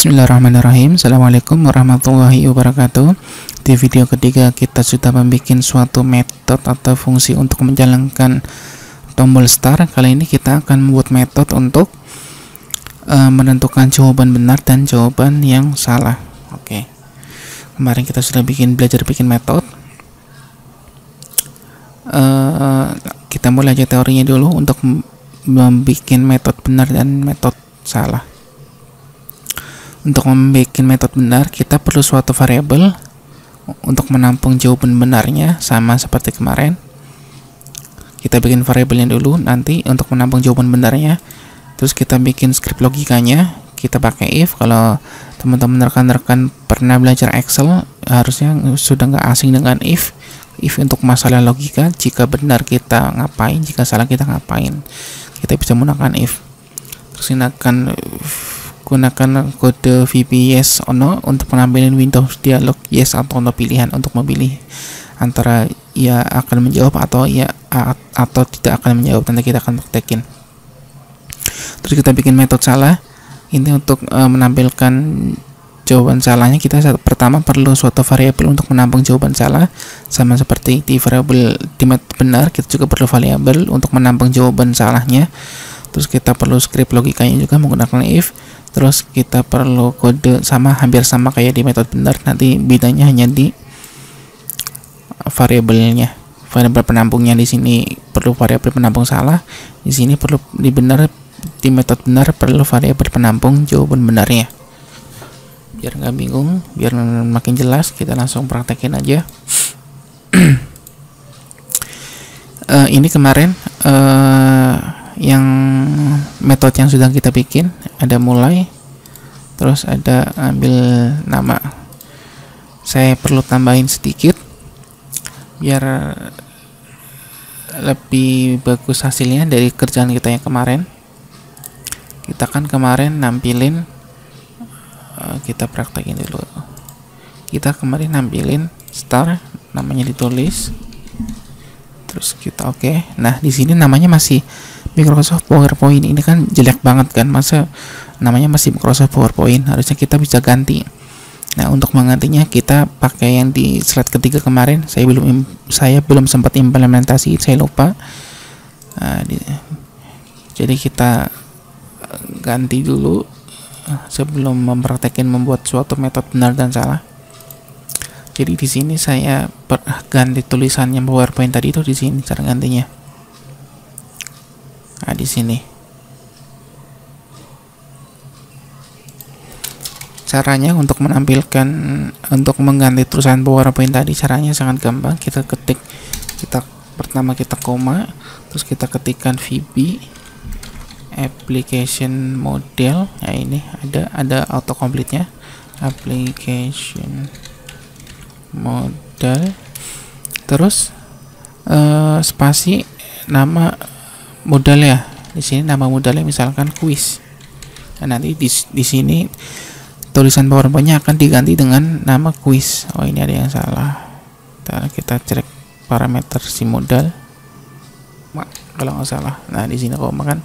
Bismillahirrahmanirrahim. Assalamualaikum warahmatullahi wabarakatuh. Di video ketiga kita sudah membuat suatu metode atau fungsi untuk menjalankan tombol start. Kali ini kita akan membuat metode untuk menentukan jawaban benar dan jawaban yang salah. Oke. Kemarin kita sudah belajar bikin metode. Kita mulai aja teorinya dulu untuk membuat metode benar dan metode salah. Untuk membuat metode benar, kita perlu suatu variabel untuk menampung jawaban benarnya, sama seperti kemarin. Kita bikin variabelnya dulu, nanti untuk menampung jawaban benarnya. Terus kita bikin script logikanya, kita pakai if. Kalau teman-teman rekan-rekan pernah belajar Excel, harusnya sudah nggak asing dengan if. If untuk masalah logika, jika benar kita ngapain, jika salah kita ngapain. Kita bisa menggunakan if. Terus ini akan gunakan kode VB yes or no untuk menampilkan Windows dialog yes atau no pilihan untuk memilih antara ya akan menjawab atau ya atau tidak akan menjawab. Nanti kita akan praktekin. Terus kita bikin metode salah. Ini untuk menampilkan jawaban salahnya, kita pertama perlu suatu variabel untuk menampung jawaban salah, sama seperti di variabel di metode benar. Kita juga perlu variabel untuk menampung jawaban salahnya. Terus kita perlu script logikanya juga menggunakan if. Terus kita perlu kode hampir sama kayak di metode benar, nanti bedanya hanya di variabelnya. Variabel penampungnya di sini perlu variabel penampung salah, di sini perlu di metode benar perlu variabel penampung jawaban benarnya. Biar nggak bingung, biar makin jelas, kita langsung praktekin aja. Ini kemarin yang metode yang sudah kita bikin, ada mulai, terus ada ambil nama. Saya perlu tambahin sedikit biar lebih bagus hasilnya dari kerjaan kita yang kemarin. Kita kan kemarin nampilin, kita praktekin dulu. Kita kemarin nampilin star, namanya ditulis, terus kita oke. Nah, di sini namanya masih Microsoft PowerPoint. Ini kan jelek banget kan, masa namanya masih Microsoft PowerPoint, harusnya kita bisa ganti. Nah, untuk menggantinya kita pakai yang di slide ketiga kemarin. Saya belum sempat implementasi, saya lupa. Jadi kita ganti dulu sebelum mempraktekkan membuat suatu metode benar dan salah. Jadi di sini saya ganti tulisannya PowerPoint tadi itu, di sini cara gantinya. Nah, di sini caranya untuk mengganti tulisan PowerPoint tadi, caranya sangat gampang. Pertama kita koma, terus kita ketikkan VB application model. Nah, ini ada autocomplete-nya, application model, terus spasi nama modal ya. Di sini nama modalnya misalkan quiz. Nah, nanti di sini tulisan PowerPoint-nya akan diganti dengan nama quiz. Oh, ini ada yang salah. Ntar kita cek parameter si modal. Kalau nggak salah. Nah, di sini koma kan.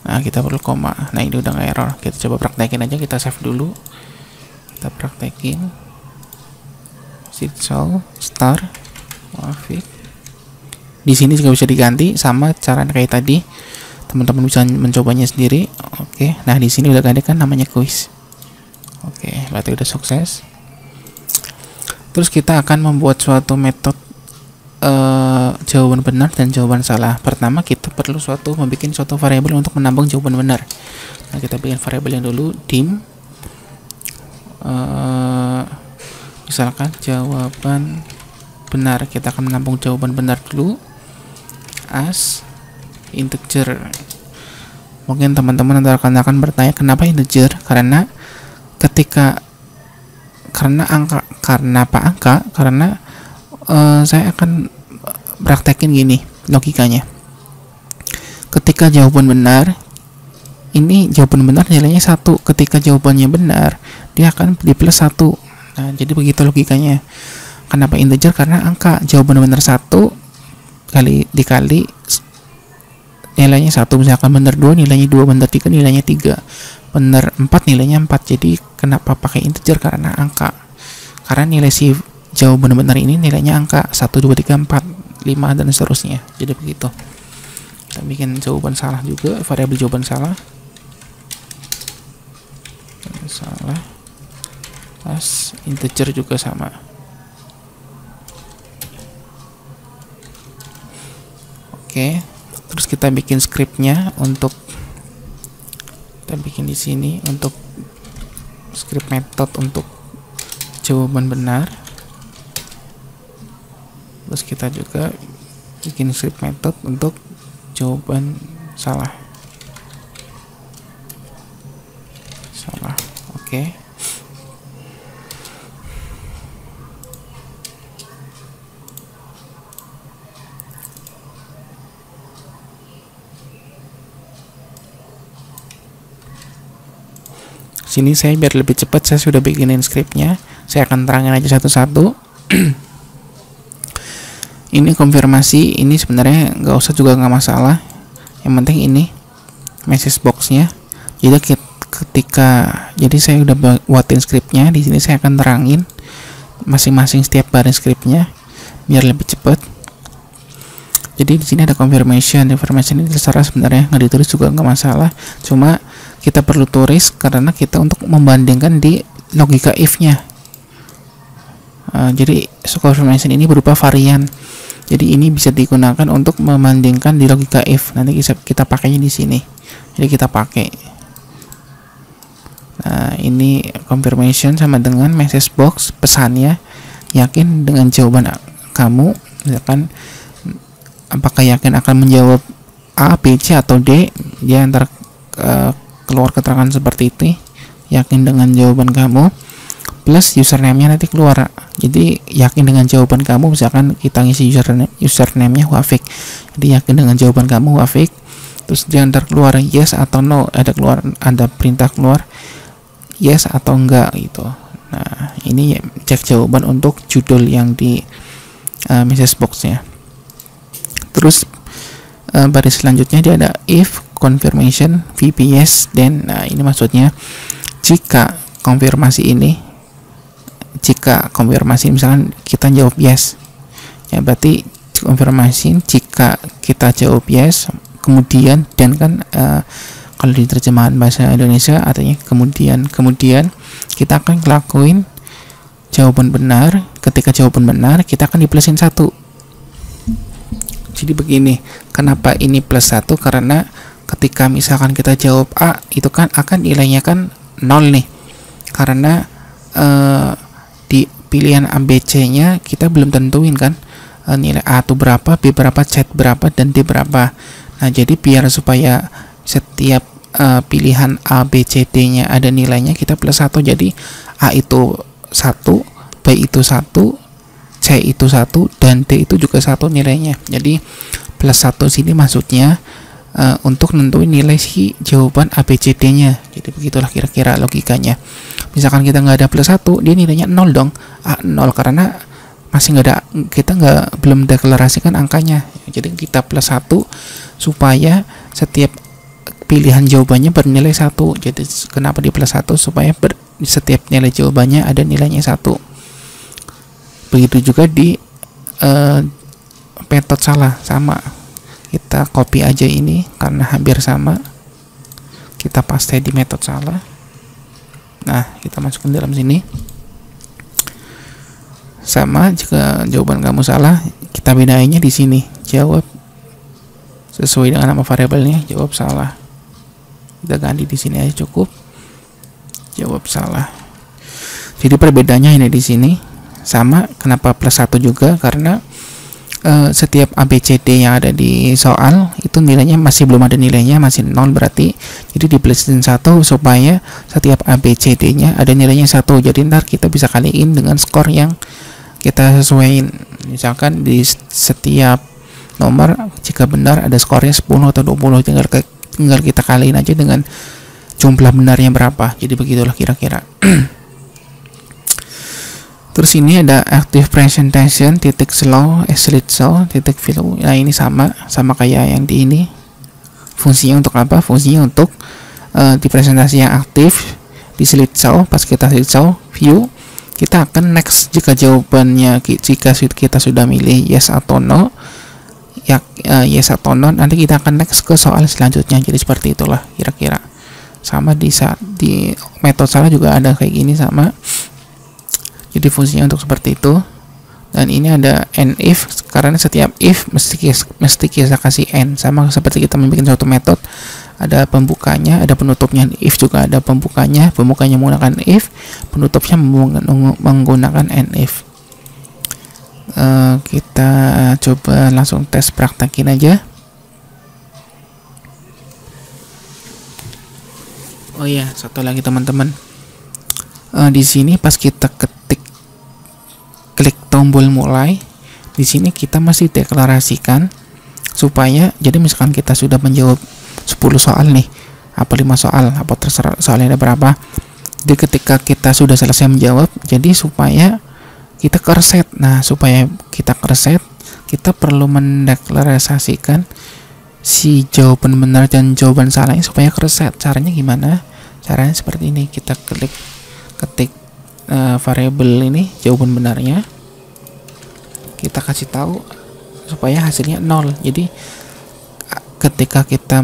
Nah, kita perlu koma. Nah, ini udah nggak error. Kita coba praktekin aja. Kita save dulu. Kita praktekin. Sitsol star. Di sini juga bisa diganti sama cara kayak tadi. Teman-teman bisa mencobanya sendiri. Oke. Nah, di sini udah ganti kan namanya quiz. Oke, berarti udah sukses. Terus kita akan membuat suatu metode jawaban benar dan jawaban salah. Pertama kita perlu membuat suatu variabel untuk menampung jawaban benar. Nah, kita bikin variabelnya dulu, dim. Misalkan jawaban benar, kita akan menampung jawaban benar dulu as integer. Mungkin teman-teman akan bertanya kenapa integer, karena saya akan praktekin gini logikanya. Ketika jawaban benar, ini jawaban benar nilainya 1. Ketika jawabannya benar, dia akan di plus 1. Nah, jadi begitu logikanya. Kenapa integer? Karena angka. Jawaban benar 1 dikali nilainya 1, misalkan benar 2 nilainya 2, benar 3 nilainya 3, benar 4 nilainya 4. Jadi kenapa pakai integer? Karena angka. Karena nilai si jawaban benar ini nilainya angka 1, 2, 3, 4, 5 dan seterusnya. Jadi begitu. Kita bikin jawaban salah juga, variabel jawaban salah. Pas integer juga sama. Oke, terus kita bikin scriptnya untuk kita bikin di sini untuk script method untuk jawaban benar. Terus kita juga bikin script method untuk jawaban salah. Oke. Sini saya biar lebih cepat saya sudah bikinin scriptnya. Saya akan terangin aja satu-satu. Ini konfirmasi, ini sebenarnya nggak usah juga nggak masalah. Yang penting ini message boxnya. Jadi jadi saya udah buatin scriptnya. Di sini saya akan terangin masing-masing setiap baris scriptnya biar lebih cepat. Jadi di sini ada confirmation ini terserah sebenarnya, nggak ditulis juga nggak masalah. Cuma kita perlu tulis karena kita untuk membandingkan di logika if-nya. Jadi confirmation ini berupa varian. Jadi ini bisa digunakan untuk membandingkan di logika if. Nanti kita pakainya di sini. Jadi kita pakai. Nah, ini confirmation sama dengan message box, pesannya yakin dengan jawaban kamu. Misalkan apakah yakin akan menjawab A, B, C atau D? Dia antara keluar keterangan seperti itu, yakin dengan jawaban kamu, plus username-nya nanti keluar. Jadi yakin dengan jawaban kamu, misalkan kita ngisi username-nya Wafik, jadi yakin dengan jawaban kamu Wafik, terus dia ntar keluar yes atau no, ada perintah keluar yes atau enggak gitu. Nah, ini cek jawaban untuk judul yang di message box-nya. Terus baris selanjutnya dia ada if confirmation VPS, dan ini maksudnya jika konfirmasi misalkan kita jawab yes, ya berarti konfirmasi jika kita jawab yes, kemudian dan kan kalau di terjemahan bahasa Indonesia artinya kemudian kita akan ngelakuin jawaban benar. Ketika jawaban benar kita akan diplusin 1. Jadi begini, kenapa ini plus 1? Karena ketika misalkan kita jawab A, itu kan akan nilainya kan 0 nih. Karena di pilihan A, B, C nya kita belum tentuin kan nilai A itu berapa, B berapa, C berapa, dan D berapa. Nah, jadi biar supaya setiap pilihan A, B, C, D nya ada nilainya, kita plus 1. Jadi A itu 1, B itu 1, C itu 1, dan D itu juga 1 nilainya. Jadi plus 1 sini maksudnya untuk nentuin nilai si jawaban A, B, C, D nya. Jadi begitulah kira-kira logikanya. Misalkan kita nggak ada plus 1, dia nilainya 0 dong. A 0 karena masih nggak ada, kita belum deklarasikan angkanya. Jadi kita plus 1 supaya setiap pilihan jawabannya bernilai 1. Jadi kenapa di plus 1? Supaya setiap nilai jawabannya ada nilainya 1. Begitu juga di method salah, sama. Kita copy aja ini karena hampir sama. Kita paste di method salah. Nah, kita masukkan dalam sini. Sama, jika jawaban kamu salah, kita bedainnya di sini. Jawab sesuai dengan nama variabelnya, jawab salah. Kita ganti di sini aja cukup. Jawab salah. Jadi perbedaannya ini di sini. Sama, kenapa plus 1 juga? Karena setiap A, B, C, D yang ada di soal itu nilainya masih belum ada nilainya, masih 0 berarti. Jadi di plusin 1 supaya setiap A, B, C, D nya ada nilainya 1. Jadi ntar kita bisa kaliin dengan skor yang kita sesuaiin. Misalkan di setiap nomor jika benar ada skornya 10 atau 20, tinggal kita kaliin aja dengan jumlah benarnya berapa. Jadi begitulah kira-kira. Terus ini ada active presentation, titik slow, slide show, titik view. Nah, ini sama kayak yang di ini. Fungsinya untuk apa? Fungsinya untuk di presentasi yang aktif di slideshow. Pas kita slideshow view, kita akan next jika jawabannya jika kita sudah milih yes atau no, ya yes atau no, nanti kita akan next ke soal selanjutnya. Jadi seperti itulah kira-kira. Sama di metode salah juga ada kayak gini sama. Jadi fungsinya untuk seperti itu. Dan ini ada and if, karena setiap if mesti kita kasih and, sama seperti kita membuat suatu metode, ada pembukanya, ada penutupnya. If juga ada pembukanya menggunakan if, penutupnya menggunakan and if. Kita coba langsung tes praktekin aja. Oh iya, satu lagi teman-teman. Di sini pas kita klik tombol mulai, di sini kita masih deklarasikan supaya, jadi misalkan kita sudah menjawab 10 soal nih, apa 5 soal, apa terserah soalnya ada berapa. Jadi ketika kita sudah selesai menjawab, jadi supaya kita kereset. Nah, supaya kita kereset, kita perlu mendeklarasikan si jawaban benar dan jawaban salahnya supaya kereset. Caranya gimana? Caranya seperti ini. Kita ketik variabel ini jawaban benarnya, kita kasih tahu supaya hasilnya 0. Jadi ketika kita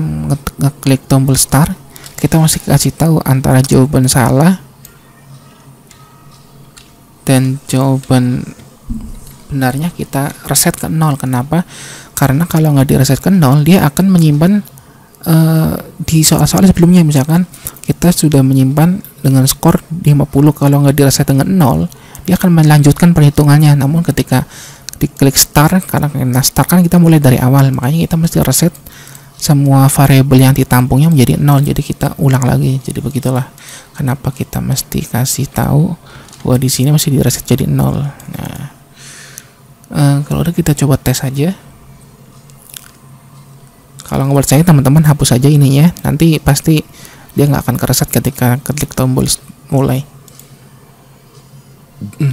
ngeklik tombol start, kita masih kasih tahu antara jawaban salah dan jawaban benarnya kita reset ke 0. Kenapa? Karena kalau nggak direset ke 0, dia akan menyimpan di soal-soal sebelumnya. Misalkan kita sudah menyimpan dengan skor 50, kalau nggak direset dengan 0, dia akan melanjutkan perhitungannya. Namun ketika diklik start, karena start kan kita mulai dari awal, makanya kita mesti reset semua variabel yang ditampungnya menjadi 0. Jadi kita ulang lagi. Jadi begitulah kenapa kita mesti kasih tahu bahwa di sini masih direset jadi 0. Nah, kalau udah kita coba tes aja. Kalau menurut saya teman-teman hapus aja ininya, nanti pasti dia nggak akan kereset ketika klik tombol mulai.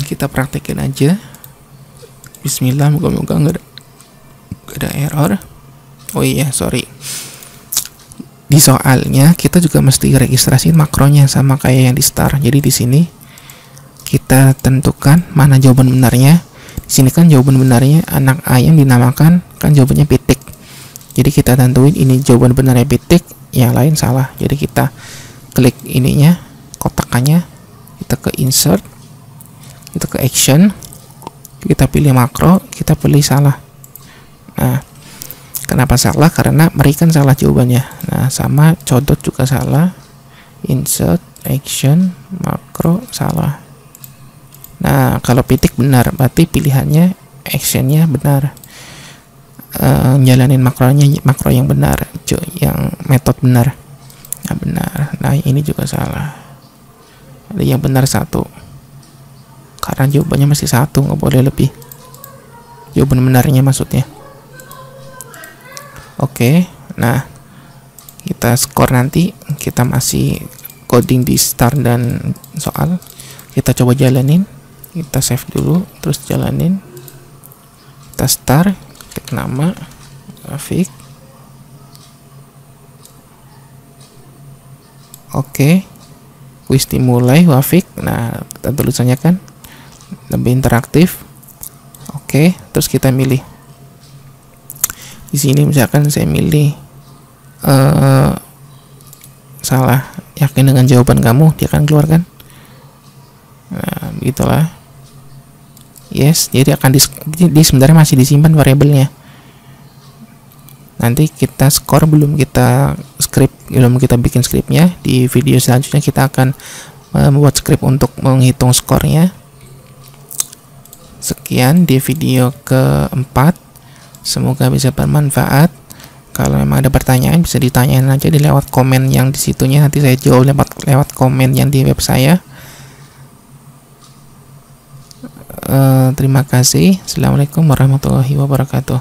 Kita praktekin aja. Bismillah, moga-moga nggak ada error. Oh iya, sorry. Di soalnya kita juga mesti registrasi makronya sama kayak yang di start. Jadi di sini kita tentukan mana jawaban benarnya. Di sini kan jawaban benarnya anak ayam dinamakan, kan jawabannya pitik. Jadi kita tentuin ini jawaban benarnya pitik, yang lain salah. Jadi kita klik ininya, kotakannya, kita ke insert, kita ke action, kita pilih makro, kita pilih salah. Nah, kenapa salah? Karena mereka salah jawabannya. Nah, sama codot juga salah, insert, action, makro salah. Nah, kalau pitik benar, berarti pilihannya actionnya benar. Jalanin makro yang benar, yang metode benar. Nah, benar. Nah, ini juga salah. Ada yang benar 1, karena jawabannya masih 1, nggak boleh lebih. Jawaban benarnya maksudnya. Oke. Nah, kita skor nanti, kita masih coding di start dan soal. Kita coba jalanin. Kita save dulu, terus jalanin. Kita start, klik nama, grafik. Oke. Kuis dimulai, Wafik. Nah, tulisannya kan lebih interaktif. Oke, terus kita milih. Di sini misalkan saya milih salah, yakin dengan jawaban kamu, dia akan keluarkan. Nah, begitulah. Yes, jadi akan di sebenarnya masih disimpan variabelnya. Nanti kita skor belum kita bikin skripnya. Di video selanjutnya kita akan membuat skrip untuk menghitung skornya. Sekian di video keempat. Semoga bisa bermanfaat. Kalau memang ada pertanyaan bisa ditanyain aja di lewat komen yang di situnya. Nanti saya jawab lewat komen yang di web saya. Terima kasih. Assalamualaikum warahmatullahi wabarakatuh.